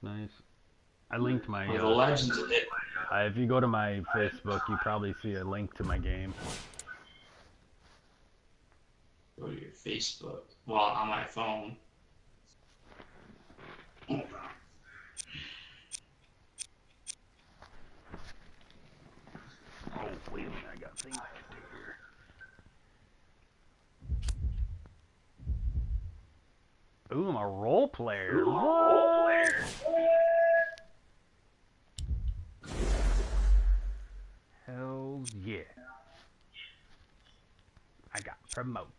Nice. I linked my. The Legends of it. If you go to my Facebook, you probably see a link to my game. Go to your Facebook. Well, on my phone. Oh, wait a minute, I got things I can do here. Ooh, I'm a role player. What? Hell yeah. I got promoted.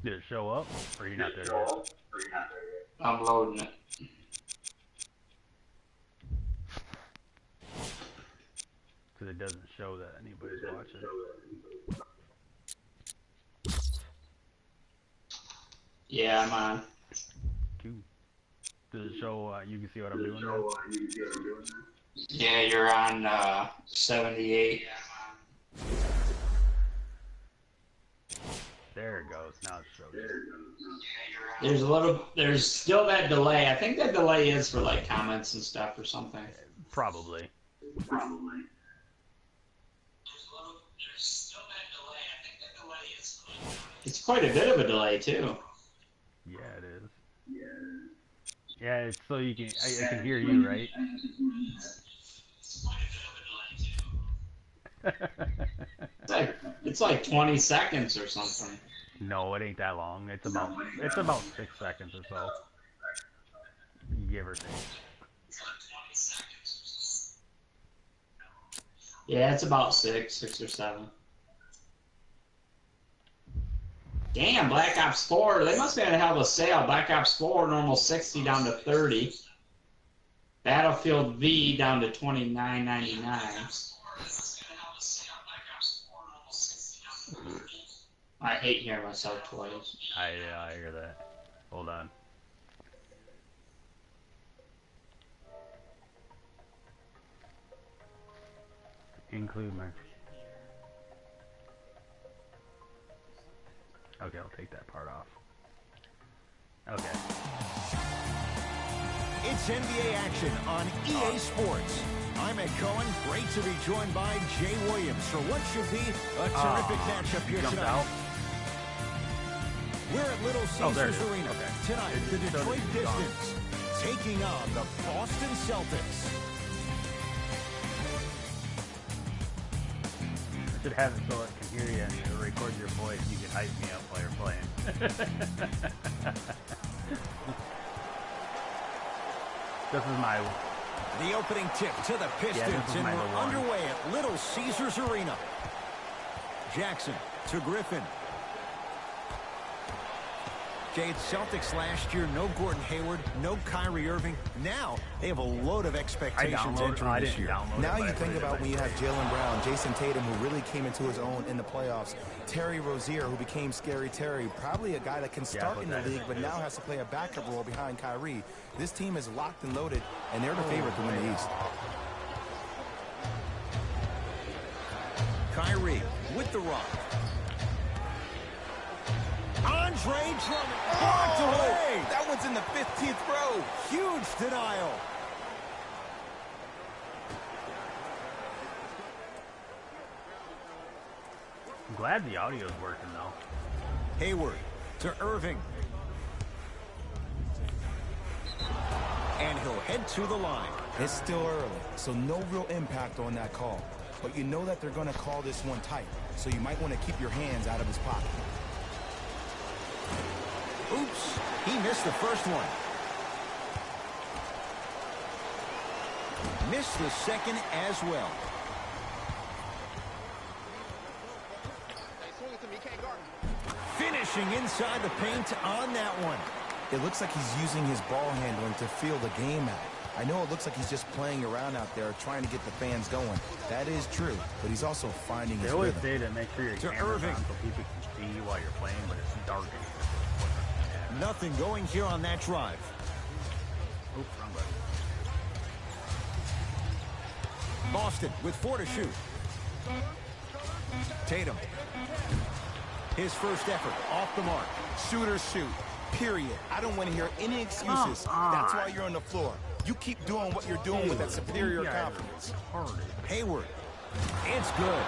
Did it show up? Or are you not there yet? I'm loading it. Because it doesn't show that anybody's watching. Yeah, I'm on. Cool. Does it show you can see what I'm doing now? Yeah, you're on 78. There it goes. Now it shows. There's still that delay. I think that delay is for like comments and stuff or something. Probably. There's still that delay. I think that delay is. It's quite a bit of a delay too. Yeah, it is. Yeah, it's so you can. I can hear you, right? It's quite a bit of a delay too. It's like 20 seconds or something. No, it ain't that long. It's about 6 seconds or so. Give or take. Yeah, it's about six or seven. Damn, Black Ops 4. They must be able to have a sale. Black Ops 4, normal 60 down to 30. Battlefield V down to $29.99. I hate hearing myself twice. I hear that. Hold on. Include my. Okay, I'll take that part off. Okay. It's NBA action on EA Sports. I'm Ed Cohen. Great to be joined by Jay Williams for what should be a terrific matchup here tonight. Out. We're at Little Caesars Arena. Okay. Tonight, the Detroit Pistons taking on the Boston Celtics. I should have it so it can hear you and it'll record your voice. You can hype me up while you're playing. This is my... The opening tip to the Pistons, and we're underway at Little Caesars Arena. Jackson to Griffin. Jade, Celtics last year, no Gordon Hayward, no Kyrie Irving. Now they have a load of expectations entering this year. Now you think about when you have Jaylen Brown, Jason Tatum, who really came into his own in the playoffs, Terry Rozier, who became Scary Terry, probably a guy that can start in the league, but now has to play a backup role behind Kyrie. This team is locked and loaded, and they're the favorite to win the East. Kyrie with the rock. Andre Drummond blocked away. That one's in the 15th row. Huge denial. I'm glad the audio's working though. Hayward to Irving. And he'll head to the line. It's still early, so no real impact on that call. But you know that they're going to call this one tight, so you might want to keep your hands out of his pocket. Oops, he missed the first one. Missed the second as well. Finishing inside the paint on that one. It looks like he's using his ball handling to feel the game out. I know it looks like he's just playing around out there trying to get the fans going. That is true, but he's also finding his They always rhythm. say to make sure your camera's on so people can see you while you're playing, but it's dark. Nothing going here on that drive. Oops, wrong button. Boston with 4 to shoot. Tatum. His first effort off the mark. Shooters shoot, period. I don't want to hear any excuses. That's why you're on the floor. You keep doing what you're doing with that superior confidence. Hayward. It's good.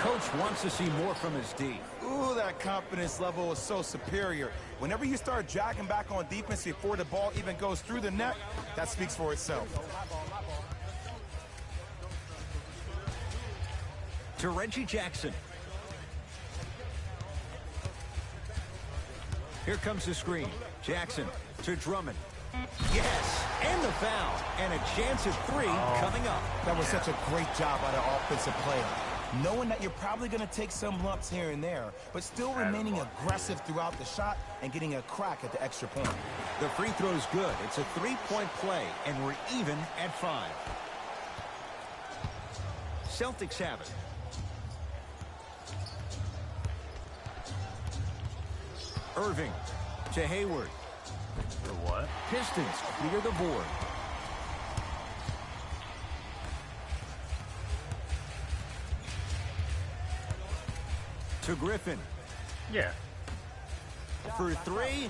Coach wants to see more from his D. Ooh, that confidence level is so superior. Whenever you start jogging back on defense before the ball even goes through the net, that speaks for itself. To Reggie Jackson. Here comes the screen. Jackson to Drummond. Yes, and the foul. And a chance at 3 coming up. That was such a great job by the offensive player. Knowing that you're probably going to take some lumps here and there, but still remaining aggressive throughout the shot and getting a crack at the extra point. The free throw's good. It's a 3-point play, and we're even at 5. Celtics have it. Irving to Hayward. For what? Pistons clear the board. To Griffin. Yeah. For 3.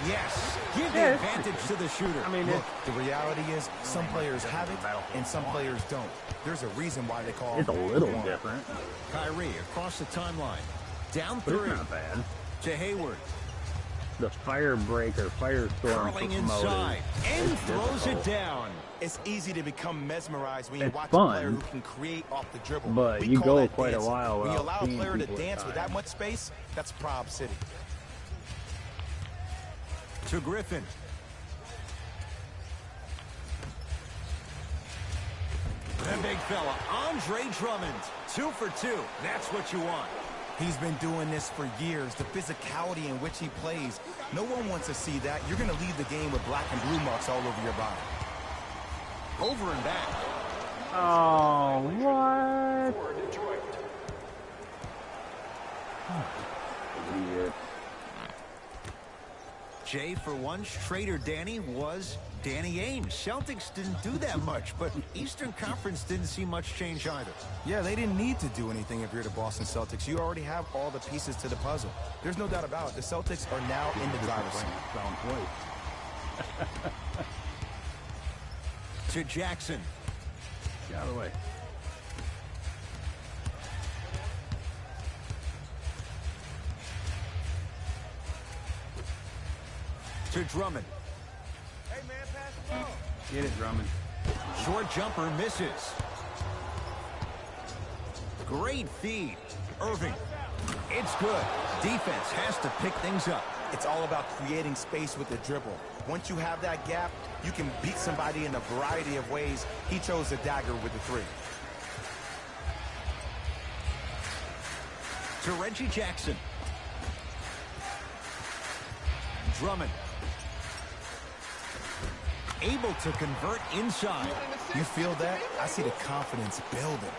Yes. Give the Yeah, advantage to the shooter. I mean, Look, the reality is some players have it and some players don't. There's a reason why they call It's a little one. different, Kyrie across the timeline. Down but 3 it's not bad. to Hayward. The firebreaker, firestorm Curling mode inside and is throws difficult. it down. It's easy to become mesmerized when you It's watch fun, a player who can create off the dribble. but We you call go that quite a dancing. while When you without allow a seeing player to people at dance with that times. much space, that's Prob City. To Griffin. The big fella, Andre Drummond. 2 for 2. That's what you want. He's been doing this for years. The physicality in which he plays. No one wants to see that. You're going to leave the game with black and blue marks all over your body. Over and back. Oh, what? Idiot. Jay, for once, Trader Danny was Danny Ainge. Celtics didn't do that much, but Eastern Conference didn't see much change either. Yeah, they didn't need to do anything if you're the Boston Celtics. You already have all the pieces to the puzzle. There's no doubt about it. The Celtics are now in the driver's seat. Sound twice. To Jackson. Get out of the way. To Drummond. Get it, Drummond. Short jumper misses. Great feed. Irving. It's good. Defense has to pick things up. It's all about creating space with the dribble. Once you have that gap, you can beat somebody in a variety of ways. He chose the dagger with the 3. To Reggie Jackson. Drummond. Able to convert inside. You feel that? I see the confidence building.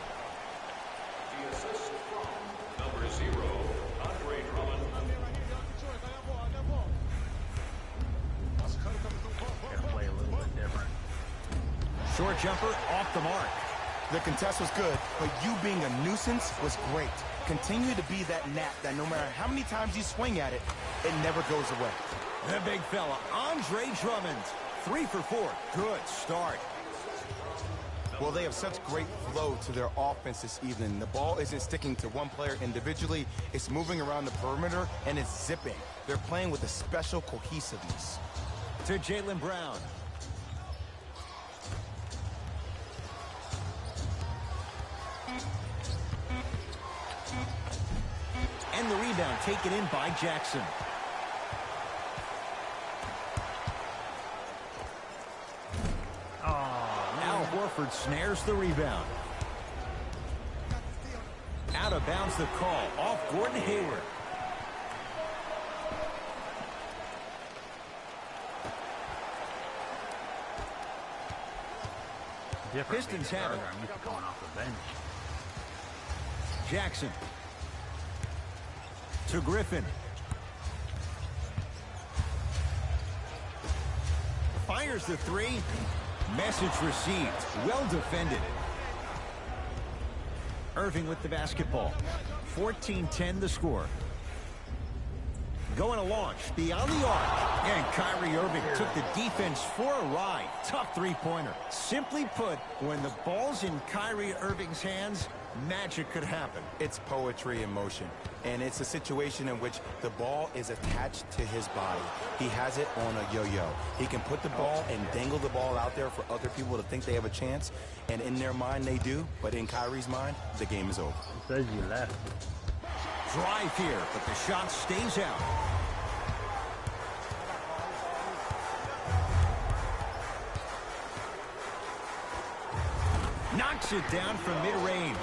Number 0, Andre Drummond. Gotta play a little bit different. Short jumper off the mark. The contest was good, but you being a nuisance was great. Continue to be that gnat that no matter how many times you swing at it, it never goes away. The big fella, Andre Drummond. 3 for 4. Good start. Well, they have such great flow to their offense this evening. The ball isn't sticking to one player individually. It's moving around the perimeter, and it's zipping. They're playing with a special cohesiveness. To Jaylen Brown. And the rebound taken in by Jackson. Al Horford snares the rebound. Out of bounds the call. Off Gordon Hayward. different. Pistons have it. I'm used to coming off the bench. Jackson. To Griffin. Fires the three. Message received. Well defended. Irving with the basketball. 14-10 the score. Going to launch beyond the arc. And Kyrie Irving took the defense for a ride. Tough three-pointer. Simply put, when the ball's in Kyrie Irving's hands, magic could happen. It's poetry in motion, and it's a situation in which the ball is attached to his body. He has it on a yo-yo. He can put the ball and dangle the ball out there for other people to think they have a chance, and in their mind they do, but in Kyrie's mind, the game is over. It says you left. Drive here, but the shot stays out. Knocks it down from mid-range.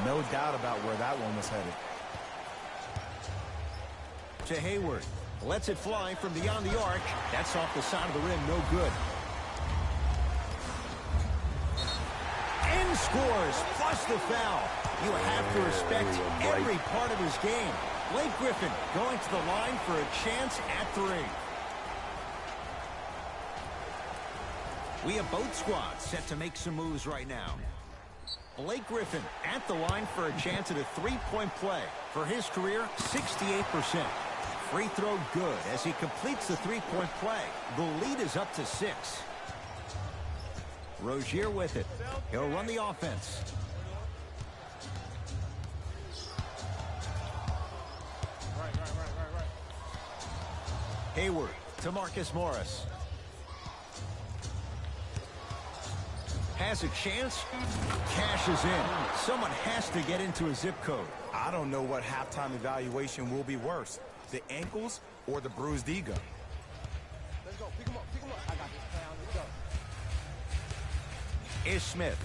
No doubt about where that one was headed. To Hayward. Lets it fly from beyond the arc. That's off the side of the rim, no good. And scores, plus the foul. You have to respect every part of his game. Blake Griffin going to the line for a chance at three. We have both squads set to make some moves right now. Blake Griffin at the line for a chance at a three-point play. For his career, 68%. Free throw good as he completes the three-point play. The lead is up to 6. Rozier with it. He'll run the offense. Hayward to Marcus Morris. Has a chance. Cashes in. Someone has to get into a zip code. I don't know what halftime evaluation will be worse, the ankles or the bruised ego. Let's go. Pick him up. Pick him up. I got this down. Let's go. Ish Smith.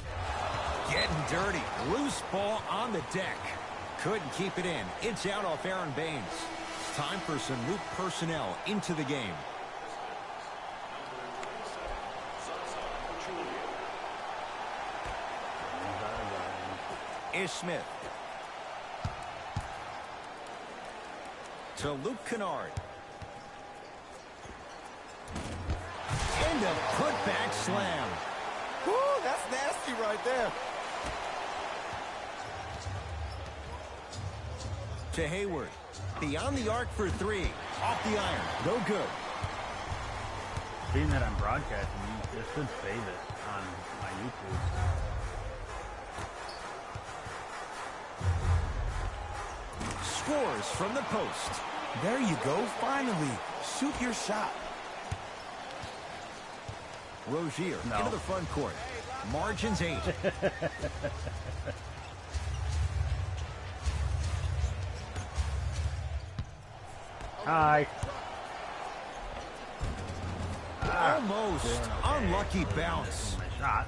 Getting dirty. Loose ball on the deck. Couldn't keep it in. It's out off Aaron Baines. Time for some new personnel into the game. Ish Smith. To Luke Kennard. And a putback slam. Woo, that's nasty right there. To Hayward. Beyond the arc for three. Off the iron. No good. Being that I'm broadcasting, you should save it on my YouTube. Scores from the post. There you go, finally. Shoot your shot. Rozier into the front court. Margins 8. Hi. Almost. Unlucky bounce. My shot.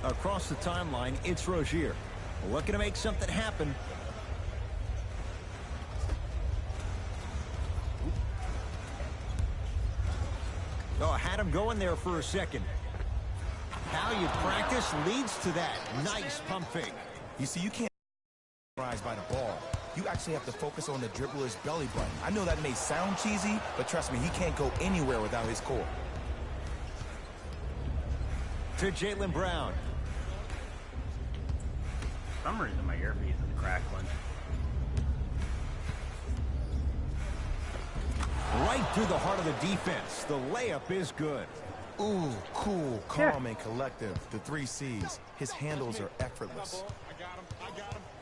Across the timeline, it's Rozier. Looking to make something happen. Oh, had him going there for a second. How you practice leads to that. Nice pump fake. You see, you can't rise by the ball. You actually have to focus on the dribbler's belly button. I know that may sound cheesy, but trust me, he can't go anywhere without his core. To Jaylen Brown. For some reason, my earpiece is crackling. Right through the heart of the defense. The layup is good. Ooh, cool, calm, and collective. The 3 C's. His handles are effortless.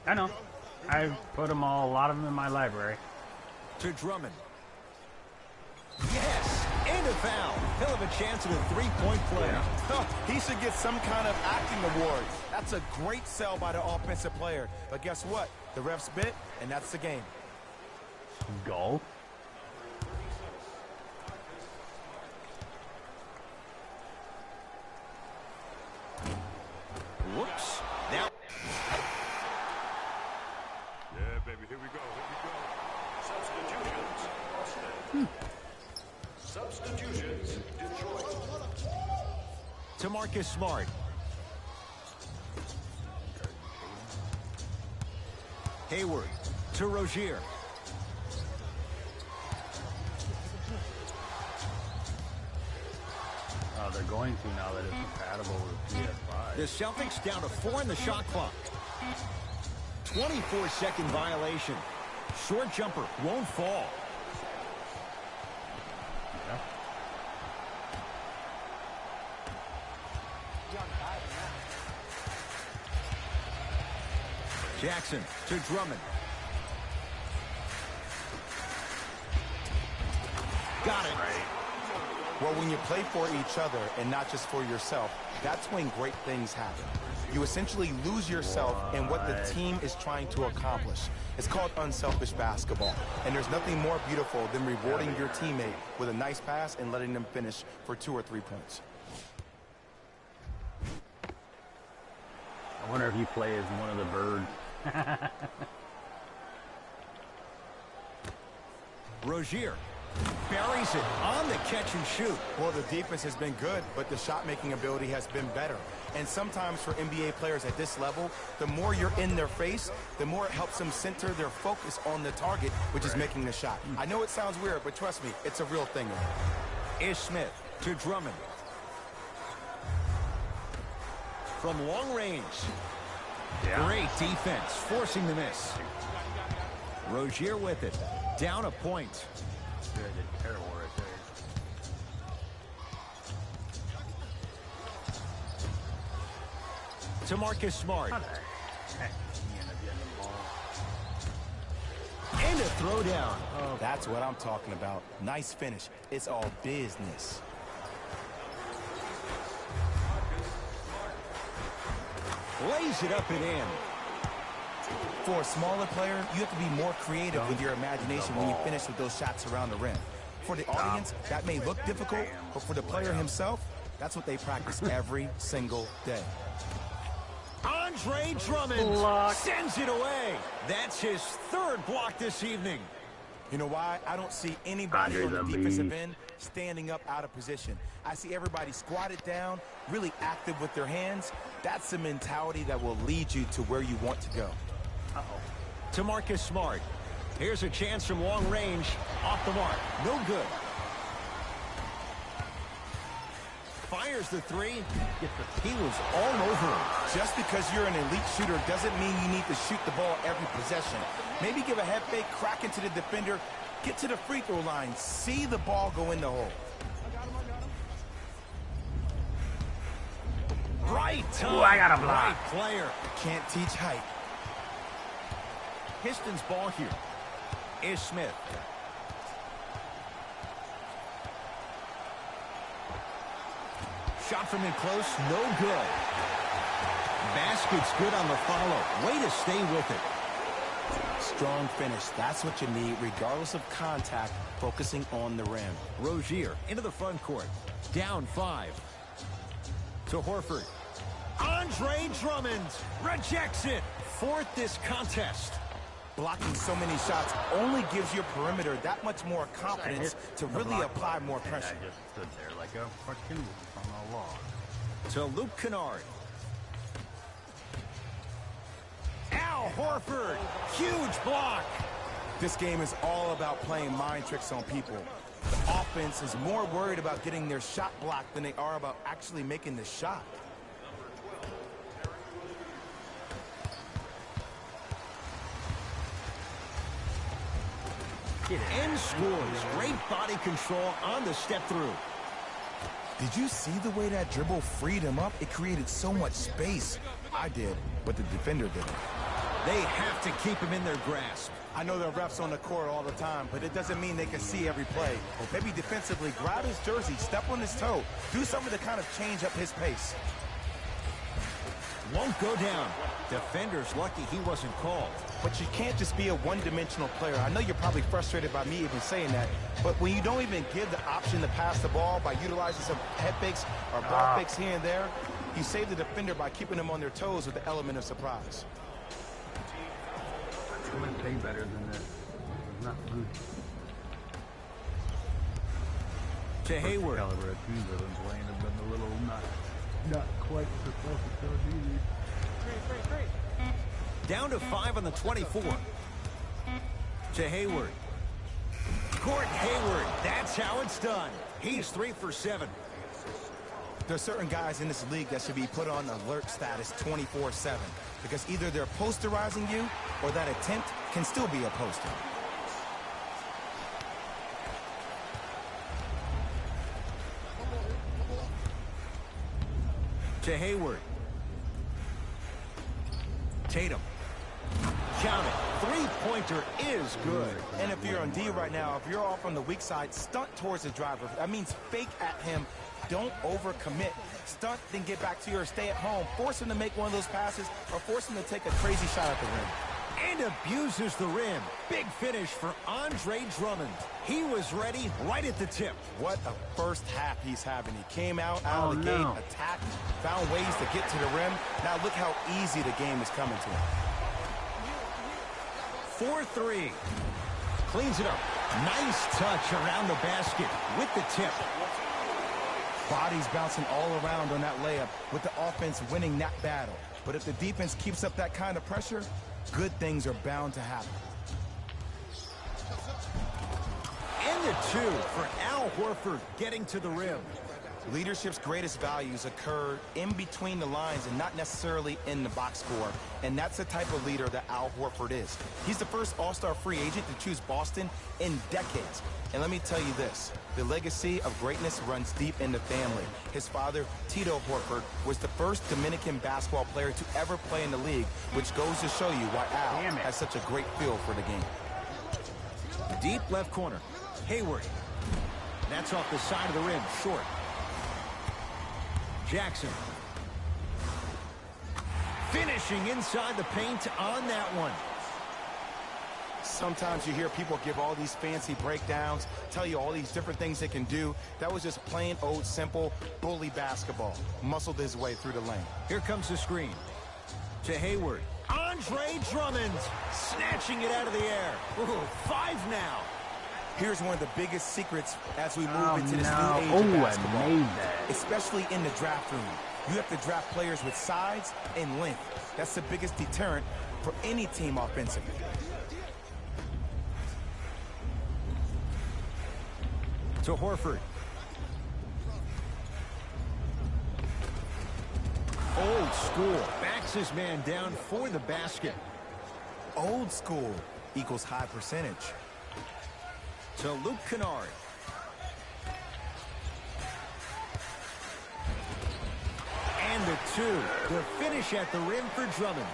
I know. I put them all, a lot of them in my library. To Drummond. Yes! And a foul. He'll have a chance at a three-point play. He should get some kind of acting award. That's a great sell by the offensive player. But guess what? The refs bit, and that's the game. Goal. Whoops. Now. Yeah, baby, here we go, Substitutions, Boston. Substitutions, Detroit. To Marcus Smart. Hayward to Rozier. Oh, they're going to now that it's compatible with PS5. The Celtics down to 4 in the shot clock. 24-second violation. Short jumper won't fall. Yeah. Jackson to Drummond. Got it. Well, when you play for each other and not just for yourself, that's when great things happen. You essentially lose yourself in what the team is trying to accomplish. It's called unselfish basketball. And there's nothing more beautiful than rewarding your teammate with a nice pass and letting them finish for 2 or 3 points. I wonder if you play as one of the birds. Rozier buries it on the catch and shoot. Well, the defense has been good, but the shot-making ability has been better. And sometimes for NBA players at this level, the more you're in their face, the more it helps them center their focus on the target, which is making the shot. I know it sounds weird, but trust me, it's a real thing. Ish Smith to Drummond. From long range. Yeah. Great defense, forcing the miss. Rozier with it. Down a point. Dude, I did terrible right there. To Marcus Smart. How the heck he ended up getting the ball? And a throwdown. Oh, that's what I'm talking about. Nice finish. It's all business. Lays it up and in. For a smaller player, you have to be more creative with your imagination when you finish with those shots around the rim. For the audience, that may look difficult, but for the player himself, that's what they practice every single day. Andre Drummond sends it away. That's his 3rd block this evening. You know why? I don't see anybody on the defensive end standing up out of position. I see everybody squatted down, really active with their hands. That's the mentality that will lead you to where you want to go. To Marcus Smart. Here's a chance from long range. Off the mark. No good. Fires the 3. He was all over him. Just because you're an elite shooter doesn't mean you need to shoot the ball every possession. Maybe give a head fake, crack into the defender, get to the free throw line, see the ball go in the hole. Right time. Ooh, I got a block. Right player. Can't teach height. Pistons ball here. Ish Smith. Shot from in close, no good. Basket's good on the follow. Way to stay with it. Strong finish. That's what you need, regardless of contact, focusing on the rim. Rozier into the front court. Down 5. To Horford. Andre Drummond rejects it. 4th this contest. Blocking so many shots only gives your perimeter that much more confidence to really apply more pressure. I just stood there like a fucking wolf on a log. To Luke Kennard. Al Horford. Huge block. This game is all about playing mind tricks on people. The offense is more worried about getting their shot blocked than they are about actually making the shot. And scores. Great body control on the step through. Did you see the way that dribble freed him up? It created so much space. I did, but the defender didn't. They have to keep him in their grasp. I know there are refs on the court all the time, but it doesn't mean they can see every play. Maybe defensively, grab his jersey, step on his toe, do something to kind of change up his pace. Won't go down. Defender's lucky he wasn't called. But you can't just be a one-dimensional player. I know you're probably frustrated by me even saying that, but when you don't even give the option to pass the ball by utilizing some head fakes or ball fakes here and there, you save the defender by keeping them on their toes with the element of surprise. I'm gonna play better than this. It's not good. To Hayward. Caliber of teams I've been playing have been a little nuts. Not quite the focus on either. Down to 5 on the 24. To Hayward. Gordon Hayward, that's how it's done. He's 3 for 7. There are certain guys in this league that should be put on alert status 24/7 because either they're posterizing you or that attempt can still be a poster. To Hayward. Tatum. Count it. Three-pointer is good. And if you're on D right now, if you're off on the weak side, stunt towards the driver. That means fake at him. Don't overcommit. Stunt, then get back to your stay at home. Force him to make one of those passes or force him to take a crazy shot at the rim. And abuses the rim. Big finish for Andre Drummond. He was ready right at the tip. What a first half he's having. He came out of the gate, attacked, found ways to get to the rim. Now look how easy the game is coming to him. 4-3. Cleans it up. Nice touch around the basket with the tip. Bodies bouncing all around on that layup with the offense winning that battle. But if the defense keeps up that kind of pressure, good things are bound to happen. And the 2 for Al Horford getting to the rim. Leadership's greatest values occur in between the lines and not necessarily in the box score. And that's the type of leader that Al Horford is. He's the first all-star free agent to choose Boston in decades. And let me tell you this, the legacy of greatness runs deep in the family. His father, Tito Horford, was the first Dominican basketball player to ever play in the league, which goes to show you why Al has such a great feel for the game. Deep left corner. Hayward. That's off the side of the rim, short. Jackson. Finishing inside the paint on that one. Sometimes you hear people give all these fancy breakdowns, tell you all these different things they can do. That was just plain old simple bully basketball. Muscled his way through the lane. Here comes the screen. To Hayward. Andre Drummond snatching it out of the air. Ooh, 5 now. Here's one of the biggest secrets as we move into this new age of basketball, especially in the draft room. You have to draft players with size and length. That's the biggest deterrent for any team offensively. To Horford. Old school. Backs his man down for the basket. Old school equals high percentage. To Luke Kennard. And the 2. The finish at the rim for Drummond.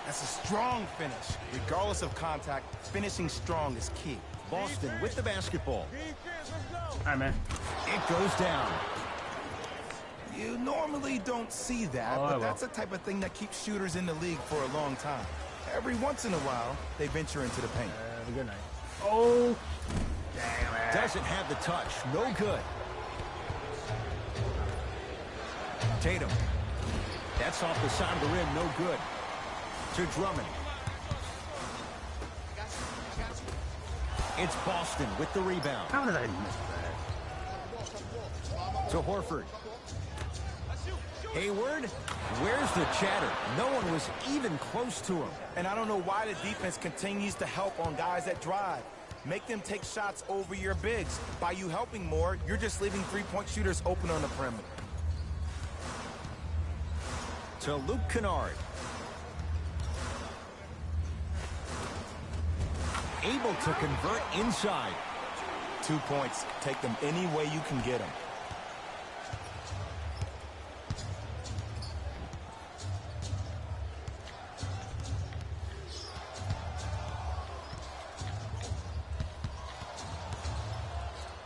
That's a strong finish. Regardless of contact, finishing strong is key. Boston with the basketball. All right, man. It goes down. You normally don't see that, but that's the type of thing that keeps shooters in the league for a long time. Every once in a while, they venture into the paint. Have a good night. Oh, damn it. Doesn't have the touch. No good. Tatum. That's off the side of the rim. No good. To Drummond. It's Boston with the rebound. How did I miss that? To Horford. Hayward. Where's the chatter? No one was even close to him. And I don't know why the defense continues to help on guys that drive. Make them take shots over your bigs. By you helping more, you're just leaving three-point shooters open on the perimeter. To Luke Kennard. Able to convert inside. 2 points. Take them any way you can get them.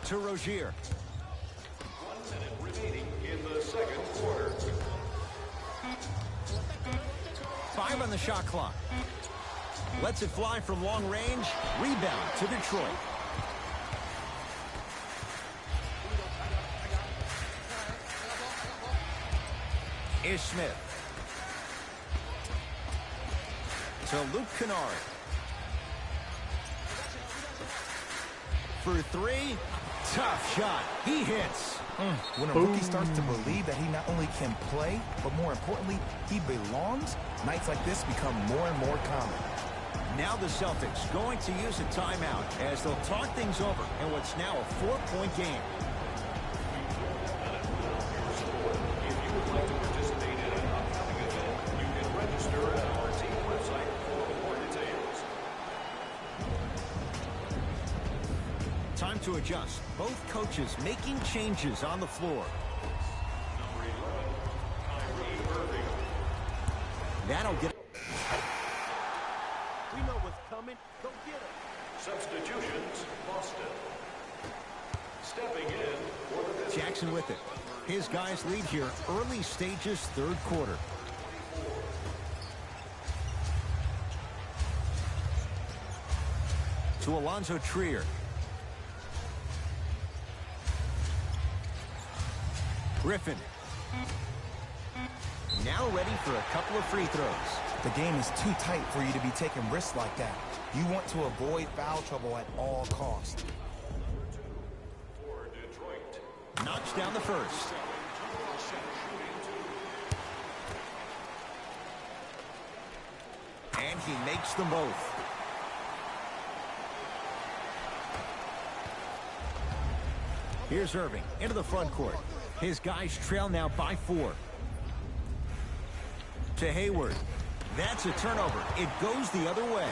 To Rozier. 1 minute remaining in the second quarter. 5 on the shot clock. Lets it fly from long range. Rebound to Detroit. Ish Smith. To Luke Kennard. For 3. Tough shot. He hits. When a rookie starts to believe that he not only can play, but more importantly, he belongs, nights like this become more and more common. Now the Celtics going to use a timeout as they'll talk things over in what's now a 4-point game. If you would like to participate in an upcoming event, you can register at our team website for more details. Time to adjust. Both coaches making changes on the floor. Number 11, Kyrie Irving. That'll get... We know what's coming. Go get it. Substitutions, Boston. Stepping in for the Pistons. Jackson with it. His guys lead here early stages, third quarter. To Alonzo Trier. Griffin. Now ready for a couple of free throws. The game is too tight for you to be taking risks like that. You want to avoid foul trouble at all costs. For Detroit. Knocks down the first. And he makes them both. Here's Irving into the front court. His guys trail now by 4. To Hayward. That's a turnover. It goes the other way.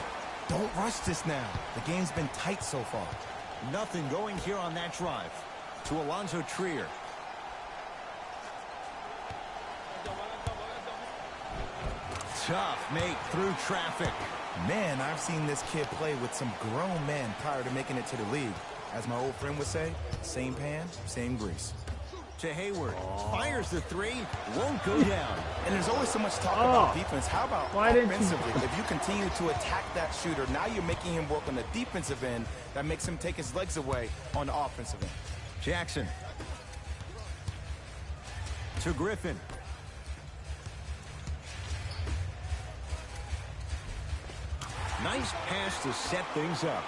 Don't rush this now. The game's been tight so far. Nothing going here on that drive. To Alonzo Trier. Tough make through traffic. Man, I've seen this kid play with some grown men prior to making it to the league. As my old friend would say, same pan, same grease. To Hayward. Fires the 3. Won't go down. And there's always so much talk about defense. How about Why didn't you- offensively? If you continue to attack that shooter, now you're making him work on the defensive end. That makes him take his legs away on the offensive end. Jackson. To Griffin. Nice pass to set things up.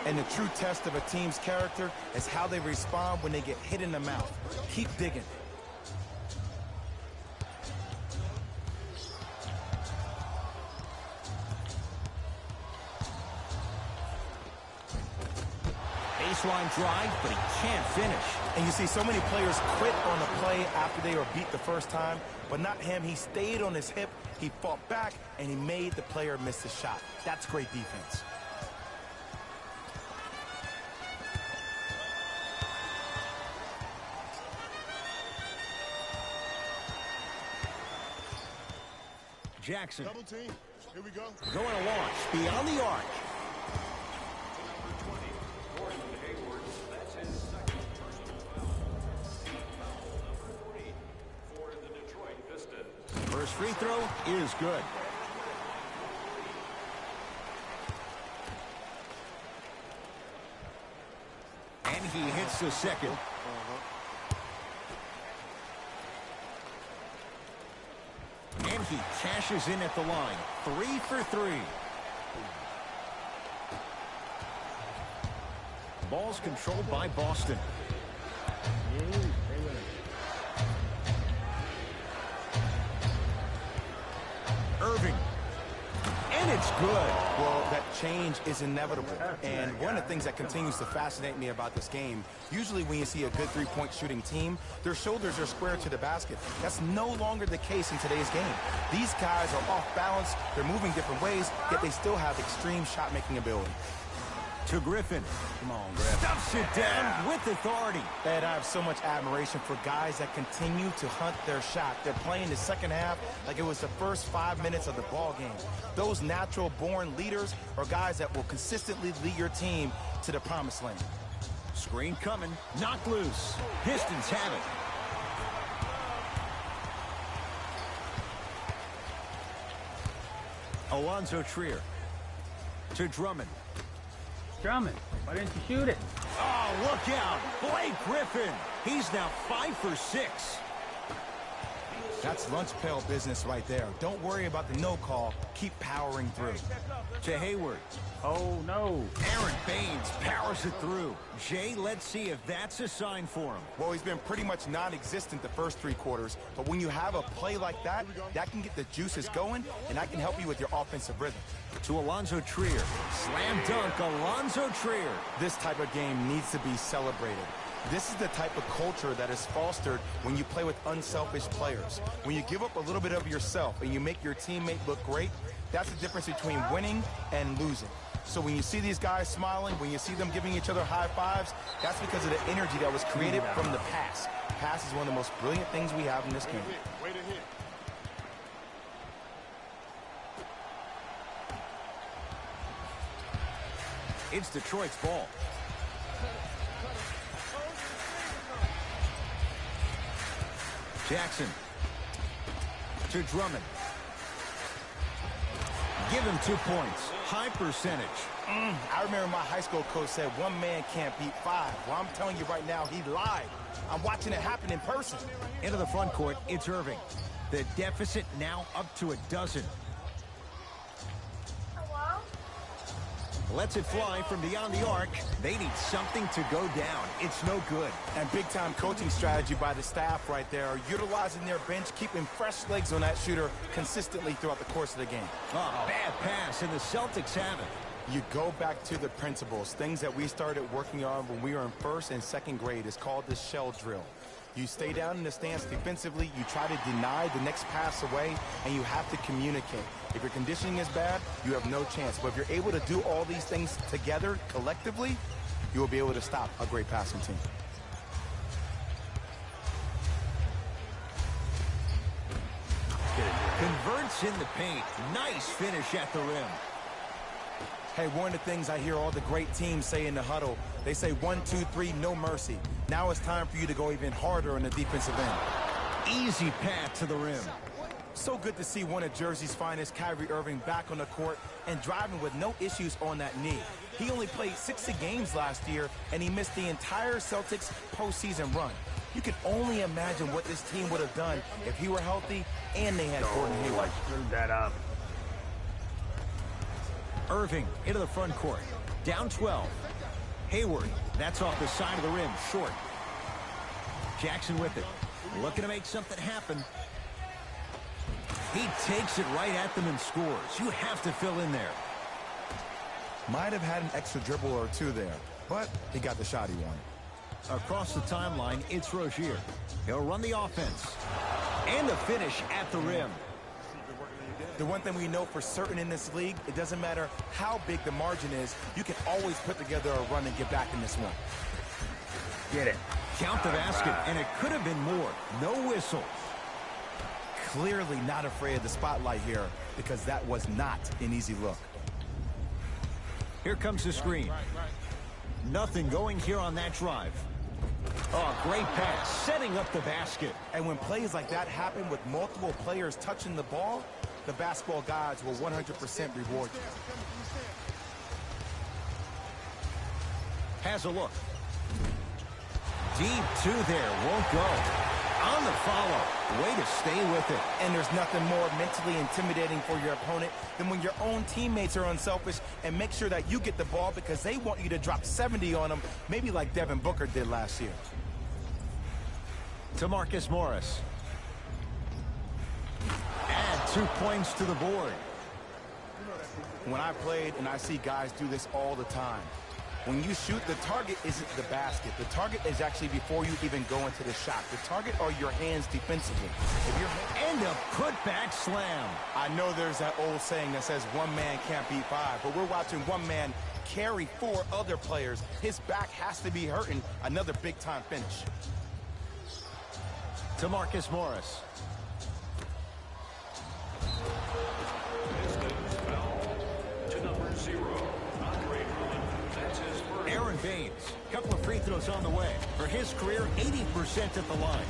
And the true test of a team's character is how they respond when they get hit in the mouth. Keep digging. Baseline drive, but he can't finish. And you see so many players quit on the play after they were beat the first time, but not him. He stayed on his hip, he fought back, and he made the player miss the shot. That's great defense. Jackson. Double team. Here we go. Going to launch beyond the arc. Number 20, Gordon Hayward. That's his second personal foul. Foul number 3 for the Detroit Pistons. First free throw is good. And he hits the second. And he cashes in at the line. 3 for 3. Ball's controlled by Boston. Irving. And it's good. Well, that change is inevitable. And one of the things that continues to fascinate me about this game, usually when you see a good three-point shooting team, their shoulders are square to the basket. That's no longer the case in today's game. These guys are off balance, they're moving different ways, yet they still have extreme shot-making ability. To Griffin. Come on, Griff. Stuffs it down with authority. Ed, I have so much admiration for guys that continue to hunt their shot. They're playing the second half like it was the first 5 minutes of the ball game. Those natural-born leaders are guys that will consistently lead your team to the promised land. Screen coming. Knocked loose. Pistons have it. Alonzo Trier. To Drummond. Drummond, why didn't you shoot it? Oh, look out. Blake Griffin. He's now 5 for 6. That's lunch pail business right there. Don't worry about the no call. Keep powering through. To Hayward. Oh, no. Aaron Baines powers it through. Jay, let's see if that's a sign for him. Well, he's been pretty much non-existent the first 3 quarters, but when you have a play like that, that can get the juices going, and that can help you with your offensive rhythm. To Alonzo Trier. Slam dunk, Alonzo Trier. This type of game needs to be celebrated. This is the type of culture that is fostered when you play with unselfish players. When you give up a little bit of yourself and you make your teammate look great, that's the difference between winning and losing. So when you see these guys smiling, when you see them giving each other high fives, that's because of the energy that was created from the pass. Pass is one of the most brilliant things we have in this game. Way to hit. It's Detroit's ball. Jackson. To Drummond. Give him 2 points. High percentage. I remember my high school coach said 1 man can't beat 5. Well, I'm telling you right now, he lied. I'm watching it happen in person. Into the front court, it's Irving. The deficit now up to 12. Lets it fly from beyond the arc. They need something to go down. It's no good. And big-time coaching strategy by the staff right there, utilizing their bench, keeping fresh legs on that shooter consistently throughout the course of the game. Oh, bad pass, and the Celtics have it. You go back to the principles, things that we started working on when we were in 1st and 2nd grade. It's called the shell drill. You stay down in the stance defensively, you try to deny the next pass away, and you have to communicate. If your conditioning is bad, you have no chance. But if you're able to do all these things together, collectively, you will be able to stop a great passing team. Converts in the paint. Nice finish at the rim. Hey, one of the things I hear all the great teams say in the huddle, they say 1, 2, 3, no mercy. Now it's time for you to go even harder on the defensive end. Easy path to the rim. So good to see one of Jersey's finest, Kyrie Irving, back on the court and driving with no issues on that knee. He only played 60 games last year, and he missed the entire Celtics postseason run. You can only imagine what this team would have done if he were healthy and they had Gordon Hayward. Screwed that up. Irving into the front court. Down 12. Hayward. That's off the side of the rim. Short. Jackson with it. Looking to make something happen. He takes it right at them and scores. You have to fill in there. Might have had an extra dribble or 2 there, but he got the shot he wanted. Across the timeline, it's Rozier. He'll run the offense. And a finish at the rim. The one thing we know for certain in this league, it doesn't matter how big the margin is, you can always put together a run and get back in this one. Get it. Count the basket, and it could have been more. No whistle. Clearly not afraid of the spotlight here, because that was not an easy look. Here comes the screen. Nothing going here on that drive. Oh, great pass, setting up the basket. And when plays like that happen with multiple players touching the ball, the basketball gods will 100% reward you. Has a look. Deep 2 there, won't go. On the follow, way to stay with it. And there's nothing more mentally intimidating for your opponent than when your own teammates are unselfish and make sure that you get the ball because they want you to drop 70 on them, maybe like Devin Booker did last year. To Marcus Morris. Add 2 points to the board. When I played, and I see guys do this all the time, when you shoot, the target isn't the basket. The target is actually before you even go into the shot. The target are your hands defensively. If you're And a putback slam. I know there's that old saying that says 1 man can't beat 5, but we're watching 1 man carry 4 other players. His back has to be hurting. Another big-time finish. To Marcus Morris. Pistons foul to number 0. Andre Drummond. That's his first. Aaron Baines. Couple of free throws on the way. For his career, 80% at the line.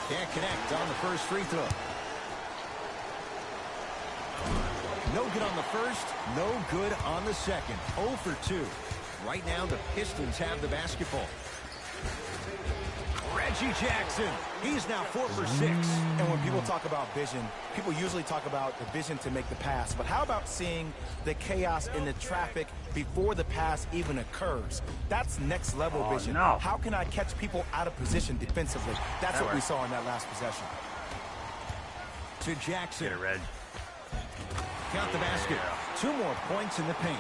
Can't connect on the first free throw. No good on the first, no good on the second. 0 for 2. Right now, the Pistons have the basketball. Reggie Jackson. He's now 4 for 6. And when people talk about vision, people usually talk about the vision to make the pass. But how about seeing the chaos in the traffic before the pass even occurs? That's next level vision. No. How can I catch people out of position defensively? That's what we saw in that last possession. To Jackson. Get it, Reg. Count the basket. 2 more points in the paint.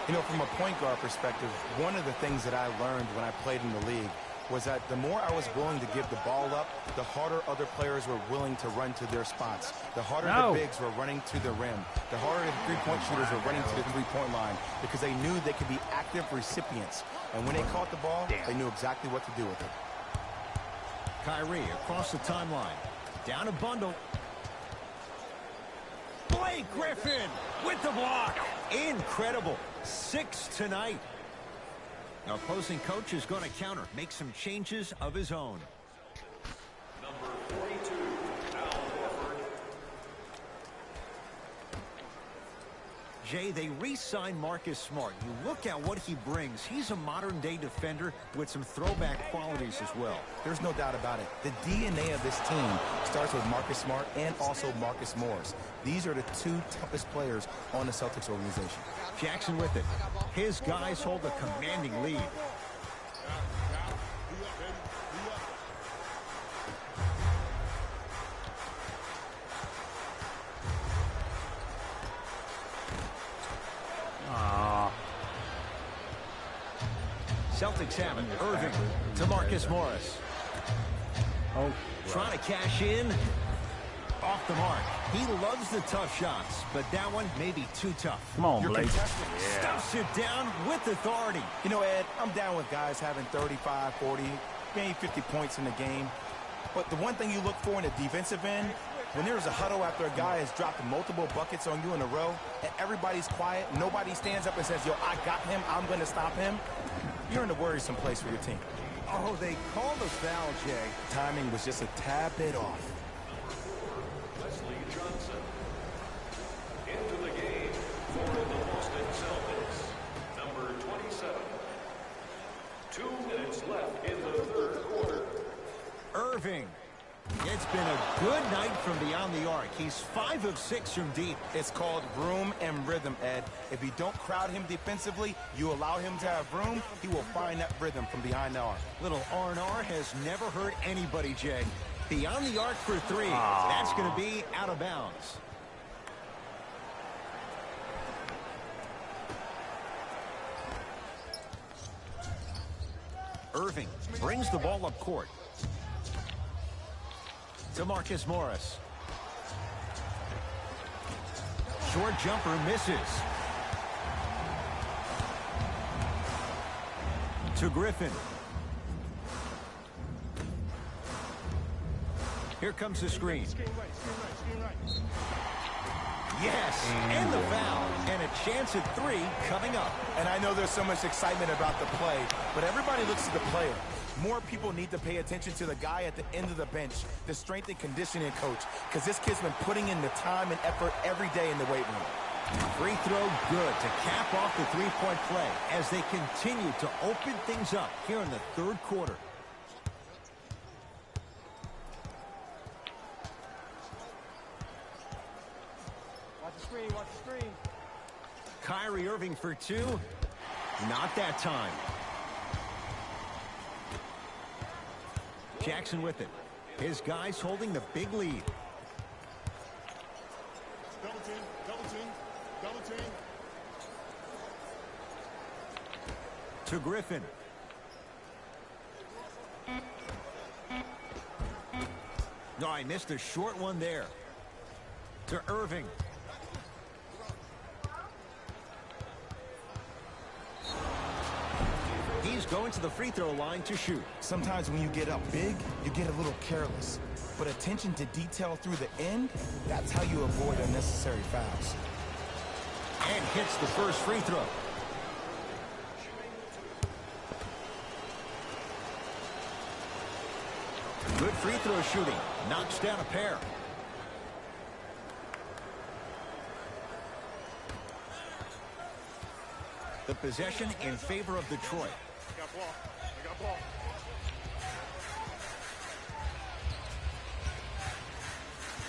You know, from a point guard perspective, one of the things that I learned when I played in the league was that the more I was willing to give the ball up, the harder other players were willing to run to their spots. The harder the bigs were running to the rim. The harder the three-point shooters were running to the three-point line because they knew they could be active recipients. And when they caught the ball, they knew exactly what to do with it. Kyrie across the timeline. Down a bundle. Blake Griffin with the block. Incredible. 6 tonight. Our opposing coach is going to counter, make some changes of his own. Number 42, Al Horford. Jay, they re-signed Marcus Smart. You look at what he brings. He's a modern-day defender with some throwback qualities as well. There's no doubt about it. The DNA of this team starts with Marcus Smart and also Marcus Morris. These are the 2 toughest players on the Celtics organization. Jackson with it. His guys hold a commanding lead. Celtics have it. Irving to Marcus Morris. Oh, Trying to cash in. Off the mark. He loves the tough shots, but that one may be too tough. come on, Your Blake. contestant Stuffs it down with authority. You know, Ed, I'm down with guys having 35, 40, maybe 50 points in the game. But the one thing you look for in the defensive end, when there's a huddle after a guy has dropped multiple buckets on you in a row, and everybody's quiet, nobody stands up and says, yo, I got him, I'm going to stop him, you're in a worrisome place for your team. Oh, they called a foul, Jay. Timing was just a tad bit off. Wesley Johnson. Into the game for the Boston Celtics. Number 27. 2 minutes left in the 3rd quarter. Irving. It's been a good night from beyond the arc. He's 5 of 6 from deep. It's called room and rhythm, Ed. If you don't crowd him defensively, you allow him to have room, he will find that rhythm from behind the arc. Little R&R has never hurt anybody, Jay. Beyond the arc for 3. That's going to be out of bounds. Irving brings the ball up court. To Marcus Morris. Short jumper misses. To Griffin. Here comes the screen. Yes, and the foul. And a chance at 3 coming up. And I know there's so much excitement about the play, but everybody looks at the player. More people need to pay attention to the guy at the end of the bench, the strength and conditioning coach, because this kid's been putting in the time and effort every day in the weight room. Free throw good to cap off the 3-point play as they continue to open things up here in the 3rd quarter. Watch the screen, watch the screen. Kyrie Irving for 2. Not that time. Jackson with it. His guys holding the big lead. Double team, double team, double team. To Griffin. No, I missed a short one there. To Irving. He's going to the free throw line to shoot. Sometimes when you get up big, you get a little careless. But attention to detail through the end, that's how you avoid unnecessary fouls. And hits the first free throw. Good free throw shooting. Knocks down a pair. The possession in favor of Detroit. I got ball. I got ball.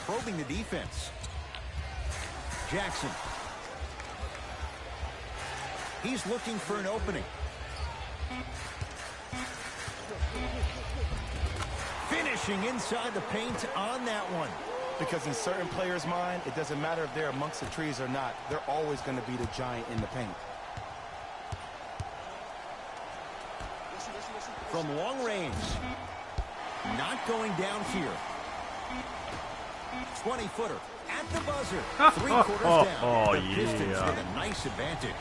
probing the defense. Jackson. He's looking for an opening. Finishing inside the paint on that one. Because in certain players' mind, it doesn't matter if they're amongst the trees or not. They're always going to be the giant in the paint. From long range. Not going down here. 20-footer at the buzzer. 3/4 down. The Pistons with a nice advantage.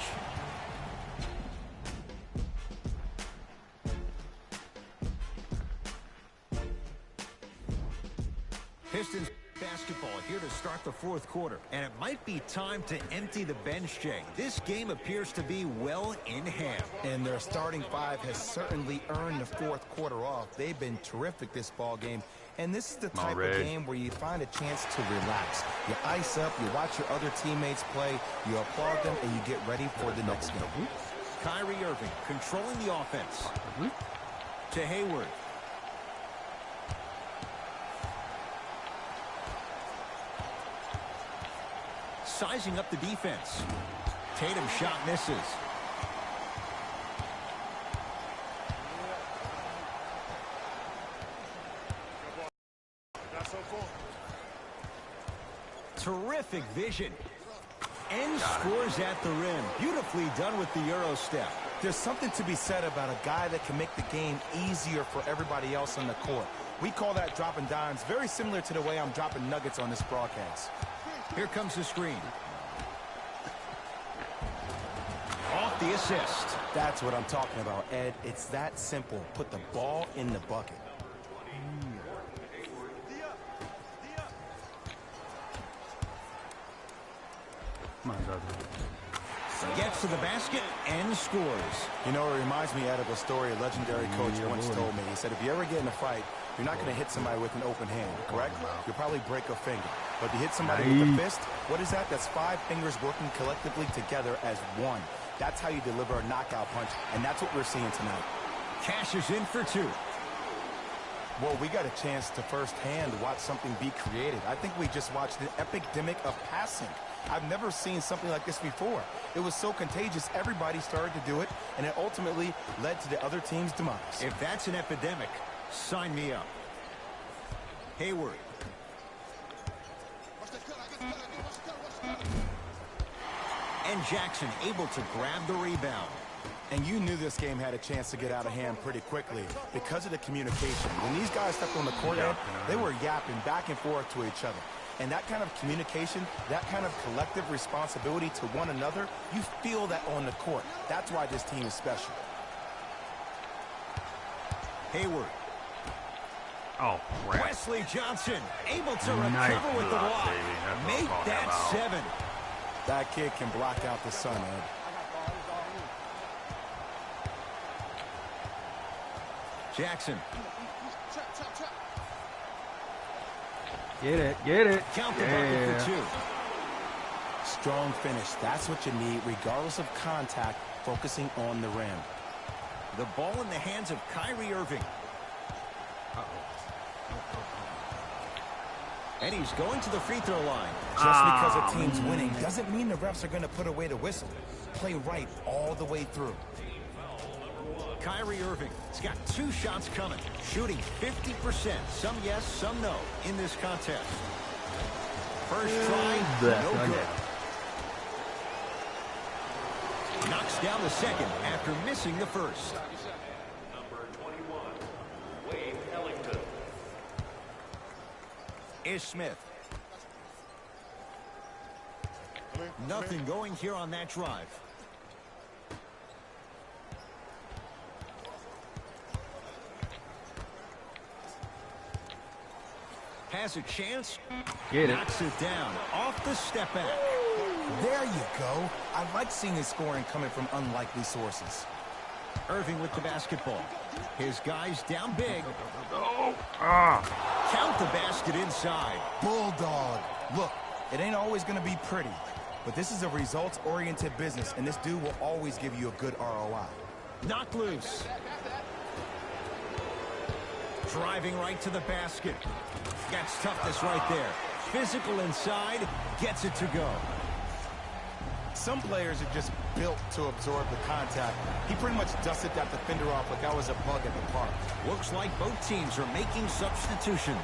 Pistons basketball here to start the fourth quarter. And it might be time to empty the bench, Jay. This game appears to be well in hand. And their starting five has certainly earned the fourth quarter off. They've been terrific this ball game. And this is the type of game where you find a chance to relax. You ice up, you watch your other teammates play, you applaud them, and you get ready for the next game. Kyrie Irving controlling the offense. To Hayward. Sizing up the defense. Tatum shot misses. Terrific vision. And scores at the rim. Beautifully done with the Euro step. There's something to be said about a guy that can make the game easier for everybody else on the court. We call that dropping dimes, very similar to the way I'm dropping nuggets on this broadcast. Here comes the screen. Off the assist. That's what I'm talking about, Ed. It's that simple. Put the ball in the bucket. Come on, Dudley. Gets to the basket and scores. You know, it reminds me, Ed, of a story a legendary coach once told me. He said, if you ever get in a fight, you're not going to hit somebody with an open hand, correct? You'll probably break a finger. But if you hit somebody with a fist, what is that? That's 5 fingers working collectively together as one. That's how you deliver a knockout punch, and that's what we're seeing tonight. Cashes in for 2. Well, we got a chance to firsthand watch something be created. I think we just watched an epidemic of passing. I've never seen something like this before. It was so contagious, everybody started to do it, and it ultimately led to the other team's demise. If that's an epidemic, sign me up. Hayward. And Jackson able to grab the rebound. And you knew this game had a chance to get out of hand pretty quickly because of the communication. When these guys stepped on the court, they were yapping back and forth to each other. And that kind of communication, that kind of collective responsibility to one another, you feel that on the court. That's why this team is special. Hayward. Oh, crap. Wesley Johnson able to recover with the block. Make that 7. That kid can block out the sun, Ed. Jackson. Get it, get it. Count the bucket for 2. Strong finish. That's what you need, regardless of contact, focusing on the rim. The ball in the hands of Kyrie Irving. And he's going to the free throw line. Just because a team's winning doesn't mean the refs are going to put away the whistle. Play right all the way through. Kyrie Irving has got 2 shots coming, shooting 50%. Some yes, some no in this contest. First try, no good. Knocks down the second after missing the first. Number 21, Wade Ellington. Is Smith. Nothing going here on that drive. Has a chance. Get it. Knocks it down off the step back. There you go. I like seeing his scoring coming from unlikely sources. Irving with the basketball. His guys down big. Count the basket inside. Bulldog. Look, it ain't always going to be pretty, but this is a results-oriented business, and this dude will always give you a good ROI. Knocked loose. Driving right to the basket. Got toughness right there. Physical inside, gets it to go. Some players are just built to absorb the contact. He pretty much dusted that defender off like that was a bug at the park. Looks like both teams are making substitutions.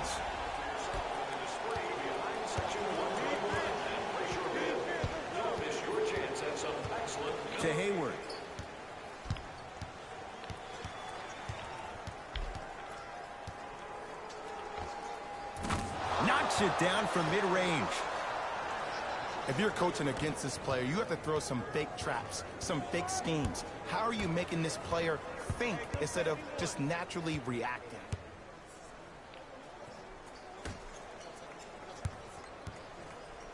To Hayward. Knocks it down from mid-range. If you're coaching against this player, you have to throw some fake traps, some fake schemes. How are you making this player think instead of just naturally reacting?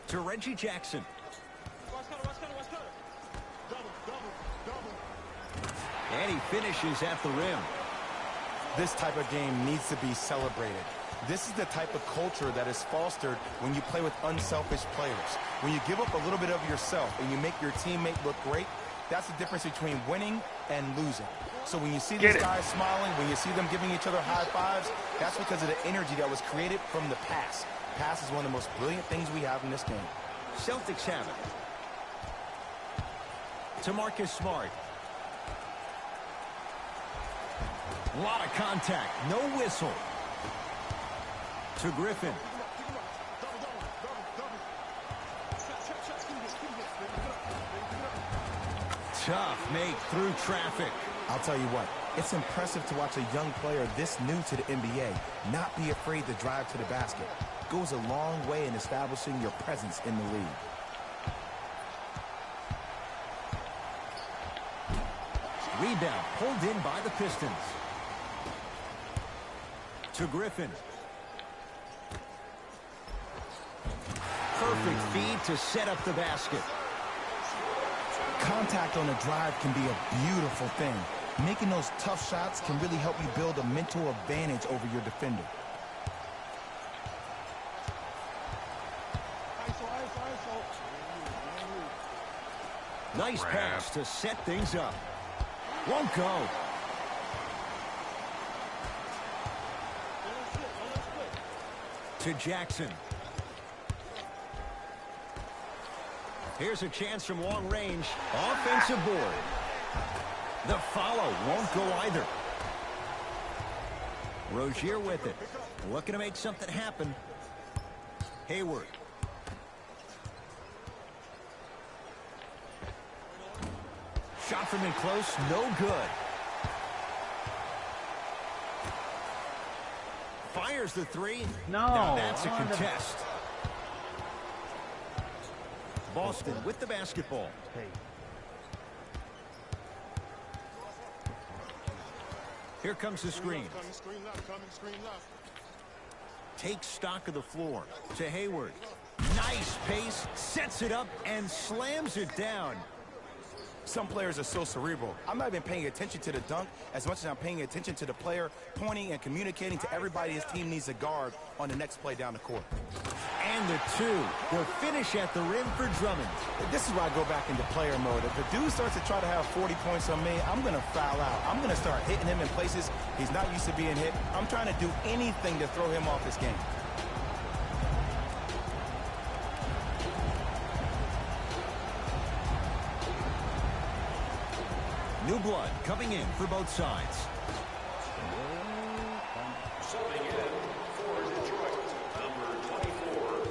To Reggie Jackson. And he finishes at the rim. This type of game needs to be celebrated. This is the type of culture that is fostered when you play with unselfish players. When you give up a little bit of yourself and you make your teammate look great, that's the difference between winning and losing. So when you see these guys smiling, when you see them giving each other high fives, that's because of the energy that was created from the pass. Pass is one of the most brilliant things we have in this game. Celtics have it. To Marcus Smart. A lot of contact, no whistle. To Griffin. Tough make through traffic. I'll tell you what, it's impressive to watch a young player this new to the NBA not be afraid to drive to the basket. Goes a long way in establishing your presence in the league. Rebound pulled in by the Pistons. To Griffin. Perfect feed to set up the basket. Contact on a drive can be a beautiful thing. Making those tough shots can really help you build a mental advantage over your defender. Nice pass to set things up. Won't go. To Jackson. Here's a chance from long range. Offensive board. The follow won't go either. Rozier with it. Looking to make something happen. Hayward. Shot from in close, no good. Fires the three. No. Now that's a contest. Boston with the basketball. Hey. Here comes the screen. Takes stock of the floor. To Hayward. Nice pace. Sets it up and slams it down. Some players are so cerebral. I'm not even paying attention to the dunk as much as I'm paying attention to the player pointing and communicating to everybody his team needs a guard on the next play down the court. And the two. The finish at the rim for Drummond. This is where I go back into player mode. If the dude starts to try to have 40 points on me, I'm going to foul out. I'm going to start hitting him in places he's not used to being hit. I'm trying to do anything to throw him off his game. New blood coming in for both sides. Subbing in for Detroit, number 24.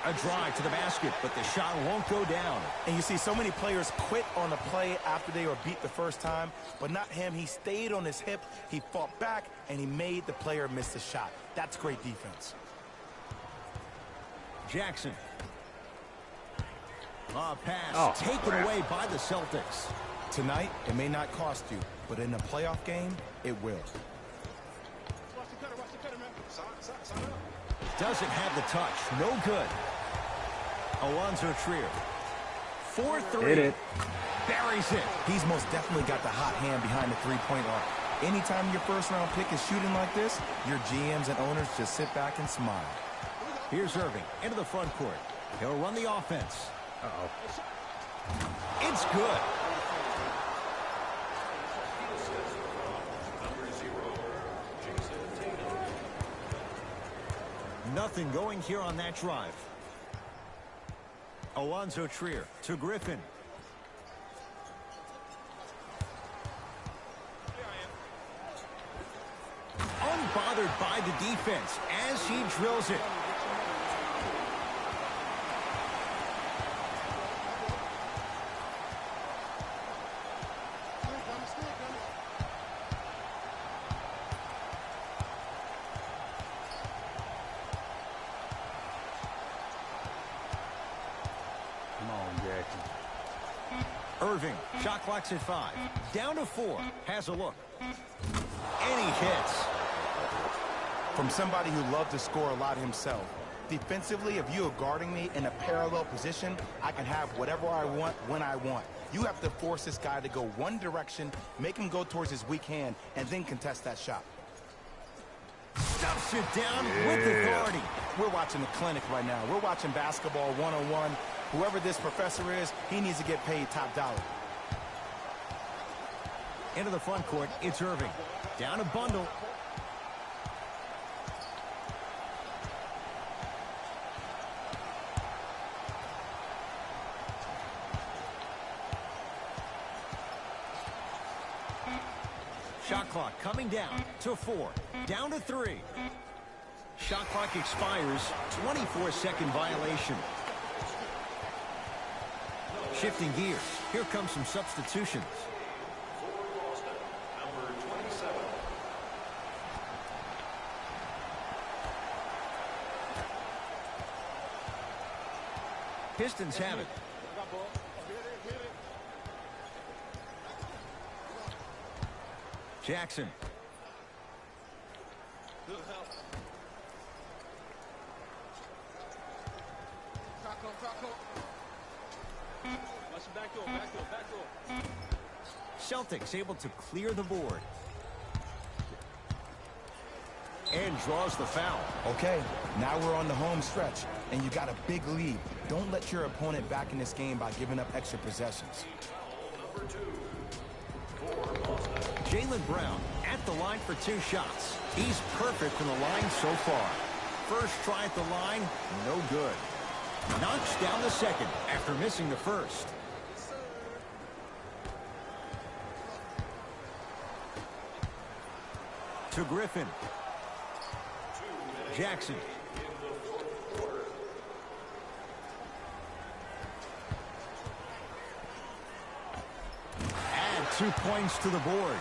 A drive to the basket, but the shot won't go down. And you see so many players quit on a play after they were beat the first time, but not him. He stayed on his hip, he fought back, and he made the player miss the shot. That's great defense. Jackson. A pass taken away by the Celtics. Tonight, it may not cost you, but in a playoff game, it will. Doesn't have the touch. No good. Alonzo Trier. 4-3. Hit it. Buries it. He's most definitely got the hot hand behind the three-point arc. Anytime your first-round pick is shooting like this, your GMs and owners just sit back and smile. Here's Irving into the front court. He'll run the offense. Uh-oh. It's good. Nothing going here on that drive. Alonzo Trier to Griffin. Unbothered by the defense as he drills it. Come on, Jackson. Irving, shot clock's at 5. Down to 4. Has a look. And he hits. From somebody who loved to score a lot himself, defensively, if you are guarding me in a parallel position, I can have whatever I want when I want. You have to force this guy to go one direction, make him go towards his weak hand, and then contest that shot. Stuffs it down with authority. We're watching the clinic right now. We're watching basketball 101. Whoever this professor is, he needs to get paid top dollar. Into the front court, it's Irving. Down a bundle. Shot clock coming down to 4. Down to 3. Shot clock expires. 24-second violation. Shifting gears. Here comes some substitutions. For Boston, number 27. Pistons have it. Jackson. Celtics able to clear the board. And draws the foul. Okay, now we're on the home stretch, and you got a big lead. Don't let your opponent back in this game by giving up extra possessions. Number 2. For Boston. Jaylen Brown at the line for 2 shots. He's perfect from the line so far. First try at the line, no good. Knocks down the second after missing the first. To Griffin. Jackson. Add 2 points to the board.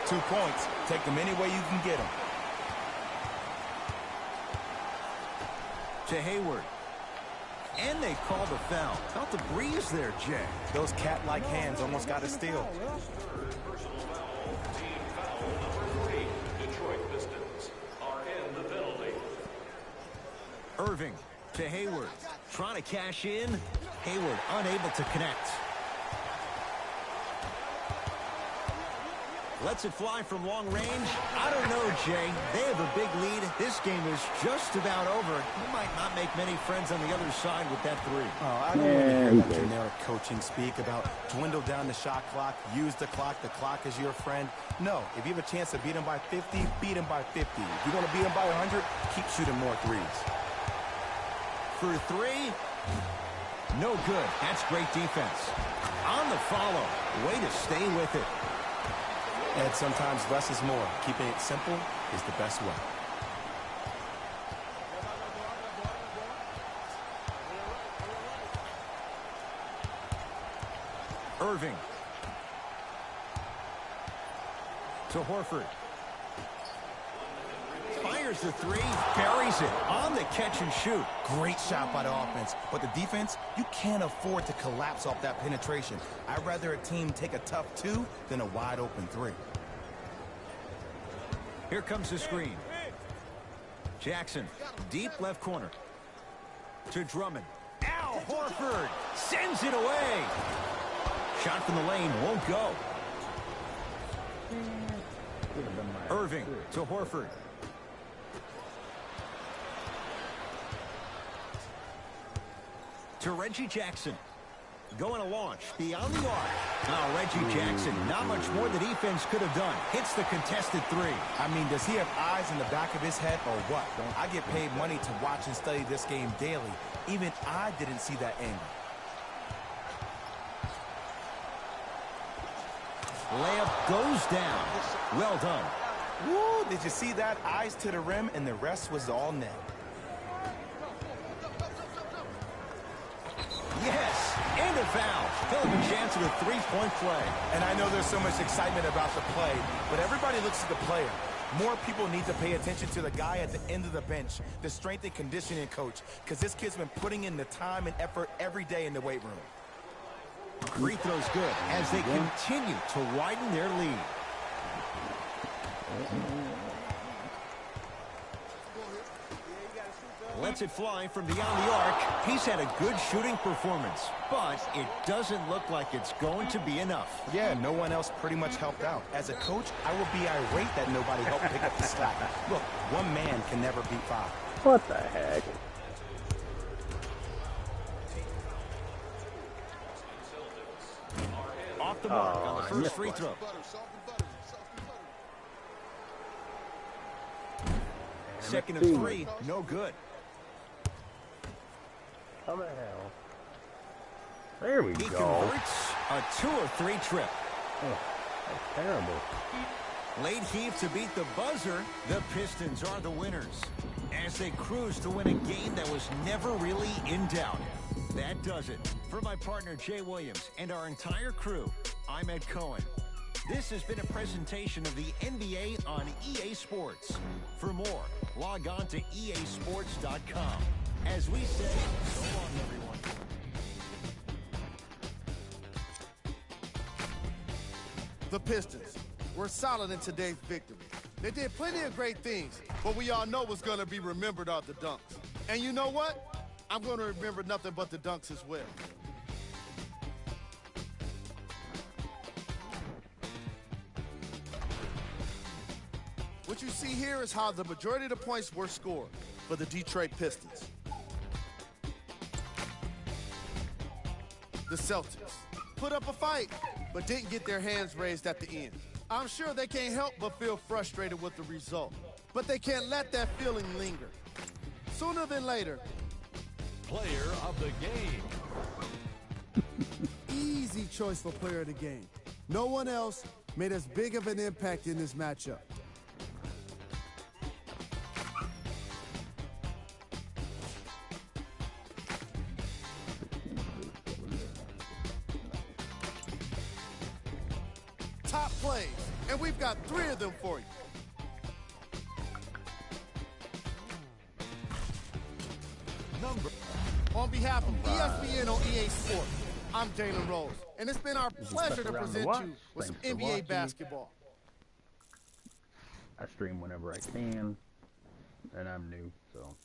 2 points. Take them any way you can get them. To Hayward. And they call the foul. Felt the breeze there, Jay. Those cat-like hands almost got a steal. Personal foul. Team foul number 3. Detroit Pistons are in the penalty. Irving to Hayward. Trying to cash in. Hayward unable to connect. Lets it fly from long range. I don't know, Jay. They have a big lead. This game is just about over. You might not make many friends on the other side with that 3. Oh, I don't want to hear that generic coaching speak about dwindle down the shot clock, use the clock is your friend. No, if you have a chance to beat them by 50, beat them by 50. If you want to beat them by 100, keep shooting more threes. For 3. No good. That's great defense. On the follow. Way to stay with it. And sometimes less is more. Keeping it simple is the best way. Irving. To Horford. Fires the 3. Buries it on the catch and shoot. Great shot by the offense. But the defense, you can't afford to collapse off that penetration. I'd rather a team take a tough 2 than a wide open 3. Here comes the screen. Jackson, deep left corner. To Drummond. Al Horford sends it away. Shot from the lane won't go. Irving to Horford. To Reggie Jackson. Going to launch beyond the arc. Oh, Reggie Jackson, not much more the defense could have done. Hits the contested three. I mean, does he have eyes in the back of his head or what? I get paid money to watch and study this game daily. Even I didn't see that angle. Layup goes down. Well done. Woo, did you see that? Eyes to the rim, and the rest was all net. Yes, and a foul. He'll have a chance at a three-point play. And I know there's so much excitement about the play, but everybody looks at the player. More people need to pay attention to the guy at the end of the bench, the strength and conditioning coach, because this kid's been putting in the time and effort every day in the weight room. Free throw's good as they continue to widen their lead. Lets it fly from beyond the arc. He's had a good shooting performance, but it doesn't look like it's going to be enough. Yeah, no one else pretty much helped out. As a coach, I will be irate that nobody helped pick up the slack. Look, one man can never beat five. What the heck? Off the mark on the first free throw. Second of three, no good. How the hell? There we He go. converts a 2 or 3 trip. Oh, that's terrible. Late heave to beat the buzzer. The Pistons are the winners as they cruise to win a game that was never really in doubt. That does it. For my partner Jay Williams and our entire crew, I'm Ed Cohen. This has been a presentation of the NBA on EA Sports. For more, log on to easports.com. As we say, so long, everyone. The Pistons were solid in today's victory. They did plenty of great things, but we all know what's going to be remembered are the dunks. And you know what? I'm going to remember nothing but the dunks as well. What you see here is how the majority of the points were scored for the Detroit Pistons. The Celtics put up a fight, but didn't get their hands raised at the end. I'm sure they can't help but feel frustrated with the result, but they can't let that feeling linger. Sooner than later, Player of the game. easy choice for player of the game. No one else made as big of an impact in this matchup. Top plays, and we've got 3 of them for you. On behalf of ESPN on EA Sports, I'm Jalen Rose, and it's been our pleasure to present you with some NBA basketball. I stream whenever I can, and I'm new, so.